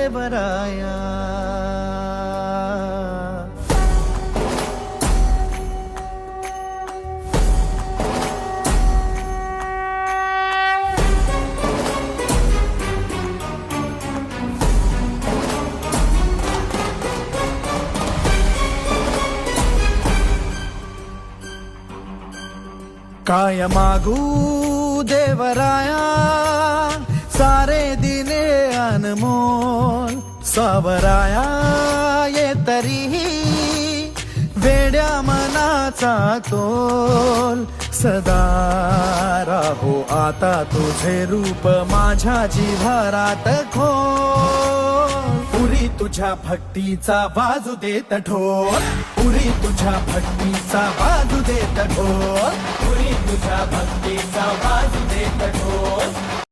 देवराया. काय मागू देवराया सारे दिने अनमोल. सावराया ये तरीही वेड्या मनाचा तोल. सदा राहो आता तुझे रूप माझ्या जिव्हारात खोल. पुरी तुझ्या भक्तीचा बाजू देत ढोल. पुरी तुझ्या भक्तीचा बाजू देत ढोल. पुरी तुझ्या भक्तीचा बाजू देत ढोल.